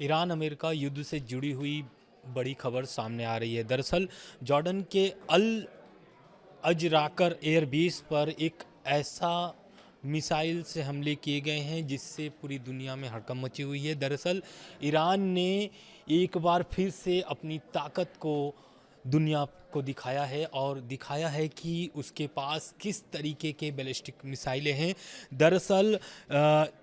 Iran America युद्ध से जुड़ी हुई बड़ी खबर सामने आ रही है। दरअसल जॉर्डन के अल अजराकर एयरबेस पर एक ऐसा मिसाइल से हमले किए गए हैं जिससे पूरी दुनिया में हड़कंप मची हुई है। दरअसल ईरान ने एक बार फिर से अपनी ताकत को दुनिया को दिखाया है और दिखाया है कि उसके पास किस तरीके के बैलिस्टिक मिसाइलें हैं। दरअसल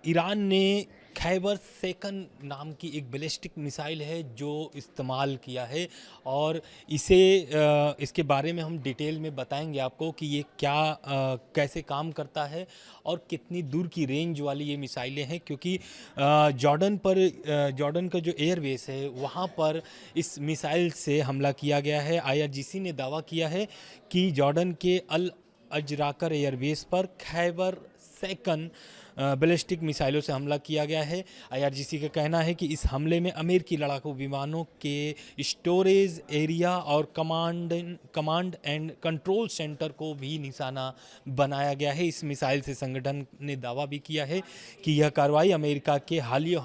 ईरान ने खैबर सेकंड नाम की एक बैलिस्टिक मिसाइल है जो इस्तेमाल किया है और इसके बारे में हम डिटेल में बताएंगे आपको कि ये कैसे काम करता है और कितनी दूर की रेंज वाली ये मिसाइलें हैं, क्योंकि जॉर्डन का जो एयरबेस है वहाँ पर इस मिसाइल से हमला किया गया है। आईआरजीसी ने दावा किया है कि जॉर्डन के अल अजराकर एयरबेस पर खैबर सेकंड बैलिस्टिक मिसाइलों से हमला किया गया है। आईआरजीसी का कहना है कि इस हमले में अमेरिकी लड़ाकू विमानों के स्टोरेज एरिया और कमांड एंड कंट्रोल सेंटर को भी निशाना बनाया गया है। इस मिसाइल से संगठन ने दावा भी किया है कि यह कार्रवाई अमेरिका के हालिया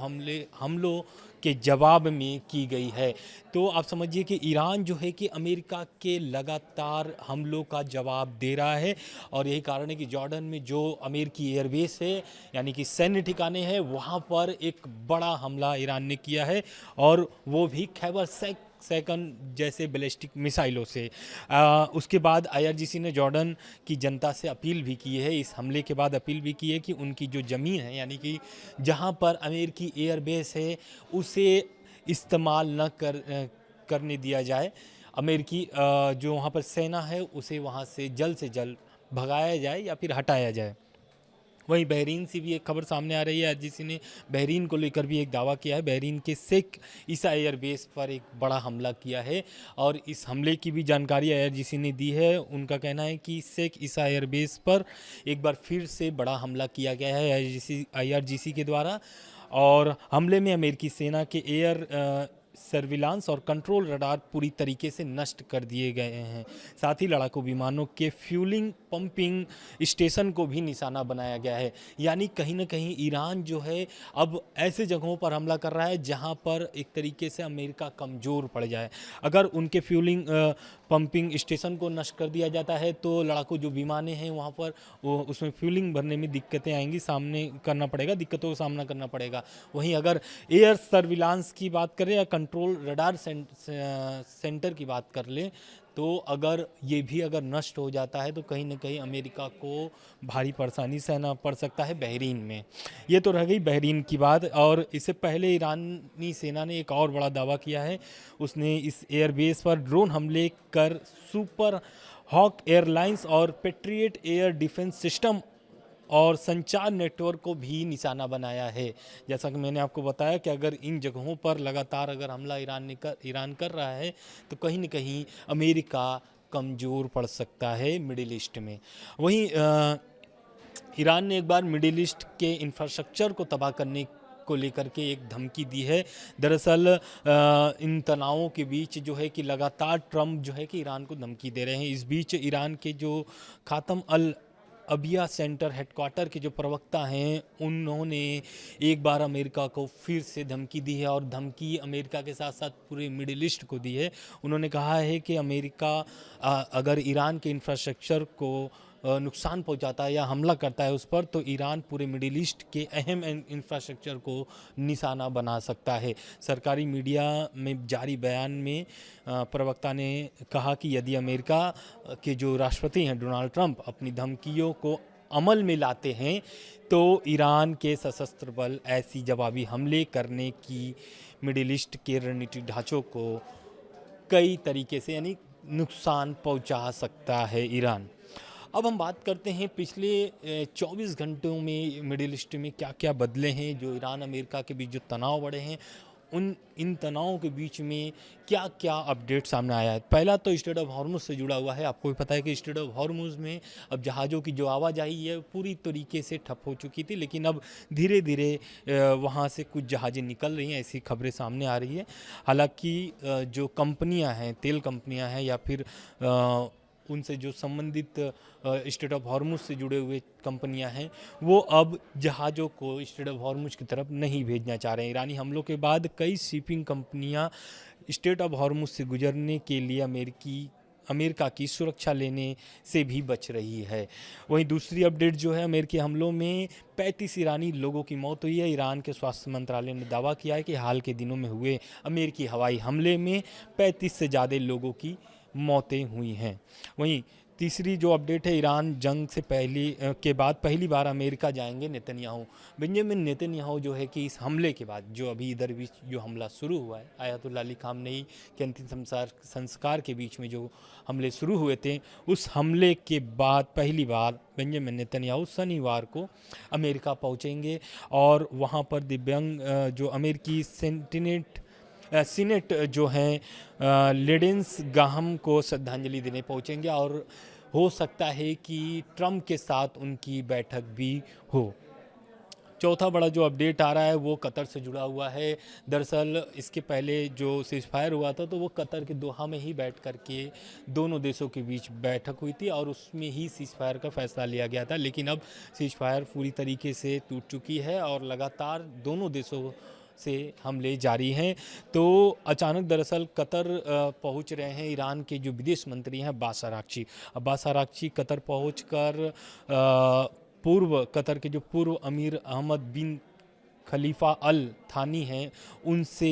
हमलों के जवाब में की गई है। तो आप समझिए कि ईरान जो है कि अमेरिका के लगातार हमलों का जवाब दे रहा है और यही कारण है कि जॉर्डन में जो अमेरिकी एयरबेस है यानी कि सैन्य ठिकाने हैं वहाँ पर एक बड़ा हमला ईरान ने किया है और वो भी खैबर सेकंड जैसे बैलिस्टिक मिसाइलों से। उसके बाद आईआरजीसी ने जॉर्डन की जनता से अपील भी की है, इस हमले के बाद अपील भी की है कि उनकी जो ज़मीन है यानी कि जहां पर अमेरिकी एयरबेस है उसे इस्तेमाल न करने दिया जाए। अमेरिकी जो वहां पर सेना है उसे वहां से जल्द भगाया जाए या फिर हटाया जाए। वहीं बहरीन से भी एक खबर सामने आ रही है, आईआरजीसी ने बहरीन को लेकर भी एक दावा किया है। बहरीन के शेख ईसा एयरबेस पर एक बड़ा हमला किया है और इस हमले की भी जानकारी आईआरजीसी ने दी है। उनका कहना है कि शेख ईसा एयरबेस पर एक बार फिर से बड़ा हमला किया गया है आईआरजीसी के द्वारा और हमले में अमेरिकी सेना के एयर सर्विलांस और कंट्रोल रडार पूरी तरीके से नष्ट कर दिए गए हैं। साथ ही लड़ाकू विमानों के फ्यूलिंग पंपिंग स्टेशन को भी निशाना बनाया गया है। यानी कहीं ना कहीं ईरान जो है अब ऐसे जगहों पर हमला कर रहा है जहां पर एक तरीके से अमेरिका कमज़ोर पड़ जाए। अगर उनके फ्यूलिंग पंपिंग स्टेशन को नष्ट कर दिया जाता है तो लड़ाकू जो विमानें हैं वहाँ पर उसमें फ्यूलिंग भरने में दिक्कतें आएंगी, दिक्कतों का सामना करना पड़ेगा। वहीं अगर एयर सर्विलांस की बात करें या कंट्रोल रडार सेंटर की बात कर लें तो अगर नष्ट हो जाता है तो कहीं ना कहीं अमेरिका को भारी परेशानी सहना पड़ सकता है बहरीन में। ये तो रह गई बहरीन की बात। और इससे पहले ईरानी सेना ने एक और बड़ा दावा किया है। उसने इस एयरबेस पर ड्रोन हमले कर सुपर हॉक एयरलाइंस और पेट्रियट एयर डिफेंस सिस्टम और संचार नेटवर्क को भी निशाना बनाया है। जैसा कि मैंने आपको बताया कि अगर इन जगहों पर लगातार अगर हमला ईरान कर रहा है तो कहीं न कहीं अमेरिका कमज़ोर पड़ सकता है मिडिल ईस्ट में। वहीं ईरान ने एक बार मिडिल ईस्ट के इंफ्रास्ट्रक्चर को तबाह करने को लेकर के एक धमकी दी है। दरअसल इन तनावों के बीच जो है कि लगातार ट्रंप जो है कि ईरान को धमकी दे रहे हैं। इस बीच ईरान के जो खातम अल अबिया सेंटर हेडक्वार्टर के जो प्रवक्ता हैं उन्होंने एक बार अमेरिका को फिर से धमकी दी है और धमकी अमेरिका के साथ साथ पूरे मिडिल ईस्ट को दी है। उन्होंने कहा है कि अमेरिका अगर ईरान के इंफ्रास्ट्रक्चर को नुकसान पहुंचाता है या हमला करता है उस पर तो ईरान पूरे मिडिल ईस्ट के अहम इंफ्रास्ट्रक्चर को निशाना बना सकता है। सरकारी मीडिया में जारी बयान में प्रवक्ता ने कहा कि यदि अमेरिका के जो राष्ट्रपति हैं डोनाल्ड ट्रंप अपनी धमकियों को अमल में लाते हैं तो ईरान के सशस्त्र बल ऐसी जवाबी हमले करने की मिडिल ईस्ट के रणनीतिक ढांचों को कई तरीके से यानी नुकसान पहुंचा सकता है ईरान। अब हम बात करते हैं पिछले 24 घंटों में मिडिल ईस्ट में क्या क्या बदले हैं। जो ईरान अमेरिका के बीच जो तनाव बढ़े हैं इन तनावों के बीच में क्या क्या अपडेट सामने आया है। पहला तो स्ट्रेट ऑफ हॉर्मुज से जुड़ा हुआ है। आपको भी पता है कि स्ट्रेट ऑफ हॉर्मुज में अब जहाज़ों की जो आवाजाही है पूरी तरीके से ठप हो चुकी थी, लेकिन अब धीरे धीरे वहाँ से कुछ जहाज़ें निकल रही हैं, ऐसी खबरें सामने आ रही है। हालांकि जो कंपनियाँ हैं, तेल कंपनियाँ हैं या फिर उनसे जो संबंधित स्ट्रेट ऑफ हॉर्मुज से जुड़े हुए कंपनियां हैं वो अब जहाज़ों को स्ट्रेट ऑफ हॉर्मुज की तरफ नहीं भेजना चाह रहे हैं। ईरानी हमलों के बाद कई शिपिंग कंपनियां स्ट्रेट ऑफ हॉर्मुज से गुजरने के लिए अमेरिका की सुरक्षा लेने से भी बच रही है। वहीं दूसरी अपडेट जो है, अमेरिकी हमलों में 35 ईरानी लोगों की मौत हुई है। ईरान के स्वास्थ्य मंत्रालय ने दावा किया है कि हाल के दिनों में हुए अमेरिकी हवाई हमले में 35 से ज़्यादा लोगों की मौतें हुई हैं। वहीं तीसरी जो अपडेट है, ईरान जंग से के बाद पहली बार अमेरिका जाएंगे नेतन्याहू। बेंजामिन नेतन्याहू जो है कि इस हमले के बाद जो अभी इधर भी जो हमला शुरू हुआ है, आयतुल्लाह अली खामनेई के अंतिम संस्कार के बीच में जो हमले शुरू हुए थे, उस हमले के बाद पहली बार बेंजामिन नेतन्याहू शनिवार को अमेरिका पहुंचेंगे और वहां पर दिव्यांग जो अमेरिकी सीनेट जो हैं लेडेंस गाहम को श्रद्धांजलि देने पहुंचेंगे और हो सकता है कि ट्रंप के साथ उनकी बैठक भी हो। चौथा बड़ा जो अपडेट आ रहा है वो कतर से जुड़ा हुआ है। दरअसल इसके पहले जो सीज़फायर हुआ था तो वो कतर के दोहा में ही बैठ कर के दोनों देशों के बीच बैठक हुई थी और उसमें ही सीज़फायर का फैसला लिया गया था। लेकिन अब सीज़फायर पूरी तरीके से टूट चुकी है और लगातार दोनों देशों से हमले जारी हैं। तो अचानक दरअसल कतर पहुंच रहे हैं ईरान के जो विदेश मंत्री हैं अब्बास अरागची कतर पहुंचकर कतर के जो पूर्व अमीर अहमद बिन खलीफा अल थानी हैं उनसे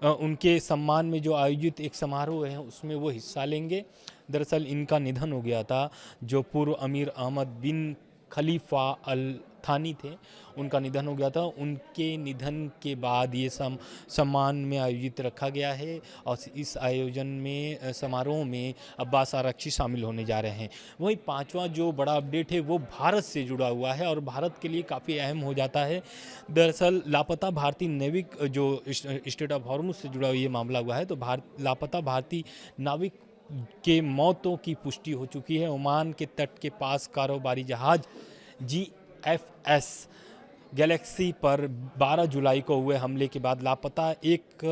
उनके सम्मान में जो आयोजित एक समारोह है उसमें वो हिस्सा लेंगे। दरअसल इनका निधन हो गया था, जो पूर्व अमीर अहमद बिन खलीफा अल थानी थे, उनका निधन हो गया था। उनके निधन के बाद ये सम्मान में आयोजित रखा गया है और इस आयोजन में समारोह में अब्बास आरागची शामिल होने जा रहे हैं। वहीं पांचवा जो बड़ा अपडेट है वो भारत से जुड़ा हुआ है और भारत के लिए काफ़ी अहम हो जाता है। दरअसल लापता भारतीय नाविक जो स्ट्रेट ऑफ हॉर्मुज से जुड़ा हुआ ये मामला हुआ है, तो लापता भारतीय नाविक के मौतों की पुष्टि हो चुकी है। ओमान के तट के पास कारोबारी जहाज़ GFS गैलेक्सी पर 12 जुलाई को हुए हमले के बाद लापता एक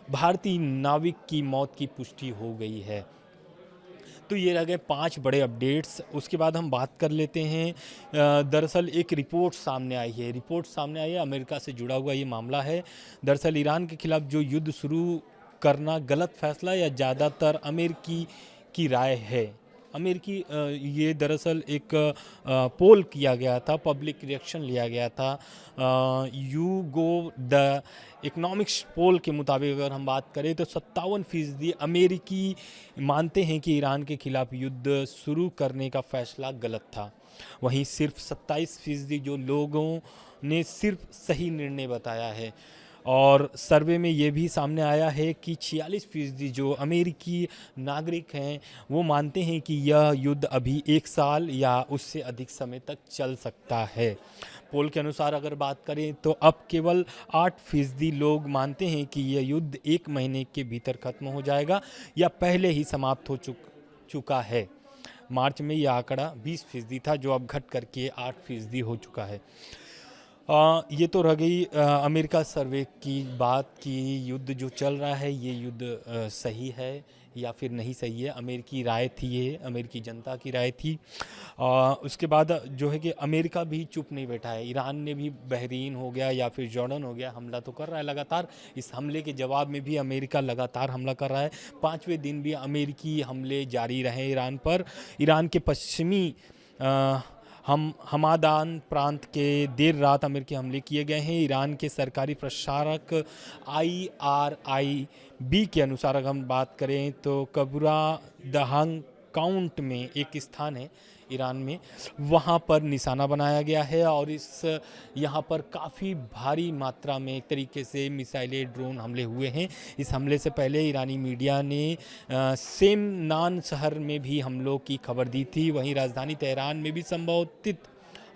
भारतीय नाविक की मौत की पुष्टि हो गई है। तो ये रह गए 5 बड़े अपडेट्स। उसके बाद हम बात कर लेते हैं, दरअसल एक रिपोर्ट सामने आई है अमेरिका से जुड़ा हुआ ये मामला है। दरअसल ईरान के खिलाफ जो युद्ध शुरू करना गलत फैसला या ज़्यादातर अमेरिकी की राय है। ये दरअसल एक पोल किया गया था, पब्लिक रिएक्शन लिया गया था। द इकोनॉमिक्स पोल के मुताबिक अगर हम बात करें तो 57% अमेरिकी मानते हैं कि ईरान के खिलाफ युद्ध शुरू करने का फैसला गलत था। वहीं सिर्फ 27% जो लोगों ने सिर्फ सही निर्णय बताया है। और सर्वे में ये भी सामने आया है कि 46% जो अमेरिकी नागरिक हैं वो मानते हैं कि यह युद्ध अभी 1 साल या उससे अधिक समय तक चल सकता है। पोल के अनुसार अगर बात करें तो अब केवल 8% लोग मानते हैं कि यह युद्ध 1 महीने के भीतर खत्म हो जाएगा या पहले ही समाप्त हो चुका है। मार्च में यह आंकड़ा 20% था, जो अब घट करके 8% हो चुका है। ये तो रह गई अमेरिका सर्वे की बात कि युद्ध जो चल रहा है ये युद्ध सही है या फिर नहीं सही है। अमेरिकी राय थी, ये अमेरिकी जनता की राय थी। उसके बाद जो है कि अमेरिका भी चुप नहीं बैठा है। ईरान ने भी बहरीन हो गया या फिर जॉर्डन हो गया हमला तो कर रहा है लगातार। इस हमले के जवाब में भी अमेरिका लगातार हमला कर रहा है। 5वें दिन भी अमेरिकी हमले जारी रहे ईरान पर। ईरान के पश्चिमी हमादान प्रांत के देर रात अमेरिकी हमले किए गए हैं। ईरान के सरकारी प्रसारक IRIB के अनुसार अगर हम बात करें तो कबूरा दहांग काउंट में एक स्थान है ईरान में, वहाँ पर निशाना बनाया गया है और यहाँ पर काफ़ी भारी मात्रा में एक तरीके से मिसाइलें ड्रोन हमले हुए हैं। इस हमले से पहले ईरानी मीडिया ने सेमनान शहर में भी हमलों की खबर दी थी। वहीं राजधानी तेहरान में भी संभावित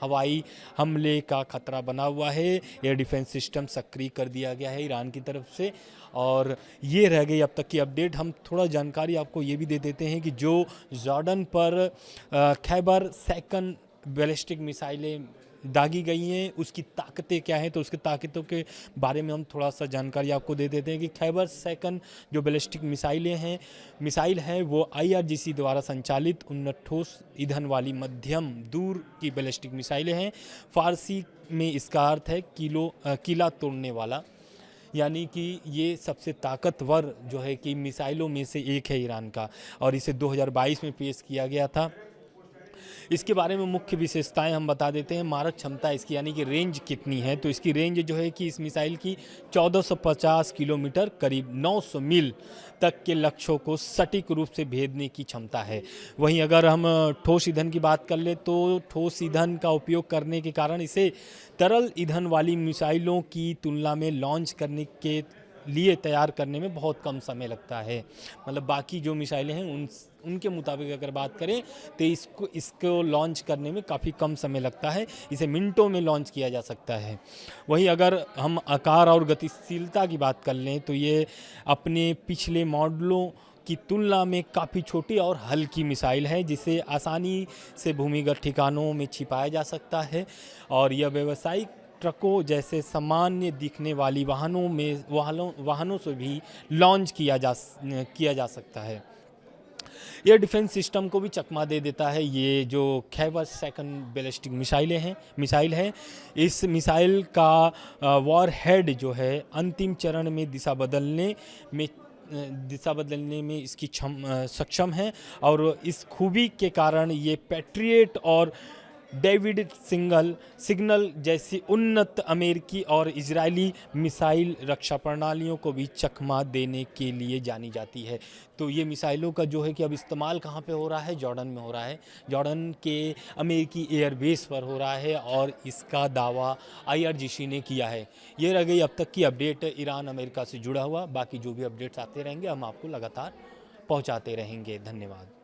हवाई हमले का खतरा बना हुआ है। एयर डिफेंस सिस्टम सक्रिय कर दिया गया है ईरान की तरफ से। और ये रह गई अब तक की अपडेट। हम थोड़ा जानकारी आपको ये भी दे देते हैं कि जो जॉर्डन पर खैबर सेकंड बैलिस्टिक मिसाइलें दागी गई हैं, उसकी ताकतें क्या हैं, तो उसकी ताकतों के बारे में हम थोड़ा सा जानकारी आपको दे देते हैं कि खैबर सेकंड जो बैलिस्टिक मिसाइल है वो IRGC द्वारा संचालित उन्नत ठोस ईंधन वाली मध्यम दूर की बैलिस्टिक मिसाइलें हैं। फारसी में इसका अर्थ है किला तोड़ने वाला, यानी कि ये सबसे ताकतवर जो है कि मिसाइलों में से एक है ईरान का, और इसे 2022 में पेश किया गया था। इसके बारे में मुख्य विशेषताएं हम बता देते हैं। मारक क्षमता इसकी यानी कि रेंज कितनी है, तो इसकी रेंज जो है कि इस मिसाइल की 1450 किलोमीटर करीब 900 मील तक के लक्ष्यों को सटीक रूप से भेदने की क्षमता है। वहीं अगर हम ठोस ईंधन की बात कर ले तो ठोस ईंधन का उपयोग करने के कारण इसे तरल ईंधन वाली मिसाइलों की तुलना में लॉन्च करने के लिए तैयार करने में बहुत कम समय लगता है। मतलब बाकी जो मिसाइलें हैं उनके मुताबिक अगर बात करें तो इसको लॉन्च करने में काफ़ी कम समय लगता है, इसे मिनटों में लॉन्च किया जा सकता है। वहीं अगर हम आकार और गतिशीलता की बात कर लें तो ये अपने पिछले मॉडलों की तुलना में काफ़ी छोटी और हल्की मिसाइल है, जिसे आसानी से भूमिगत ठिकानों में छिपाया जा सकता है, और यह व्यावसायिक ट्रकों जैसे सामान्य दिखने वाली वाहनों से भी लॉन्च किया जा सकता है। एयर डिफेंस सिस्टम को भी चकमा दे देता है ये जो खैबर सेकंड बैलिस्टिक मिसाइल है। इस मिसाइल का वॉर हेड जो है अंतिम चरण में दिशा बदलने में इसकी सक्षम है, और इस खूबी के कारण ये पैट्रियट और डेविड सिग्नल जैसी उन्नत अमेरिकी और इजरायली मिसाइल रक्षा प्रणालियों को भी चकमा देने के लिए जानी जाती है। तो ये मिसाइलों का जो है कि अब इस्तेमाल कहाँ पे हो रहा है, जॉर्डन में हो रहा है। जॉर्डन के अमेरिकी एयरबेस पर हो रहा है, और इसका दावा IRGC ने किया है। ये रह गई अब तक की अपडेट ईरान अमेरिका से जुड़ा हुआ। बाकी जो भी अपडेट्स आते रहेंगे हम आपको लगातार पहुँचाते रहेंगे। धन्यवाद।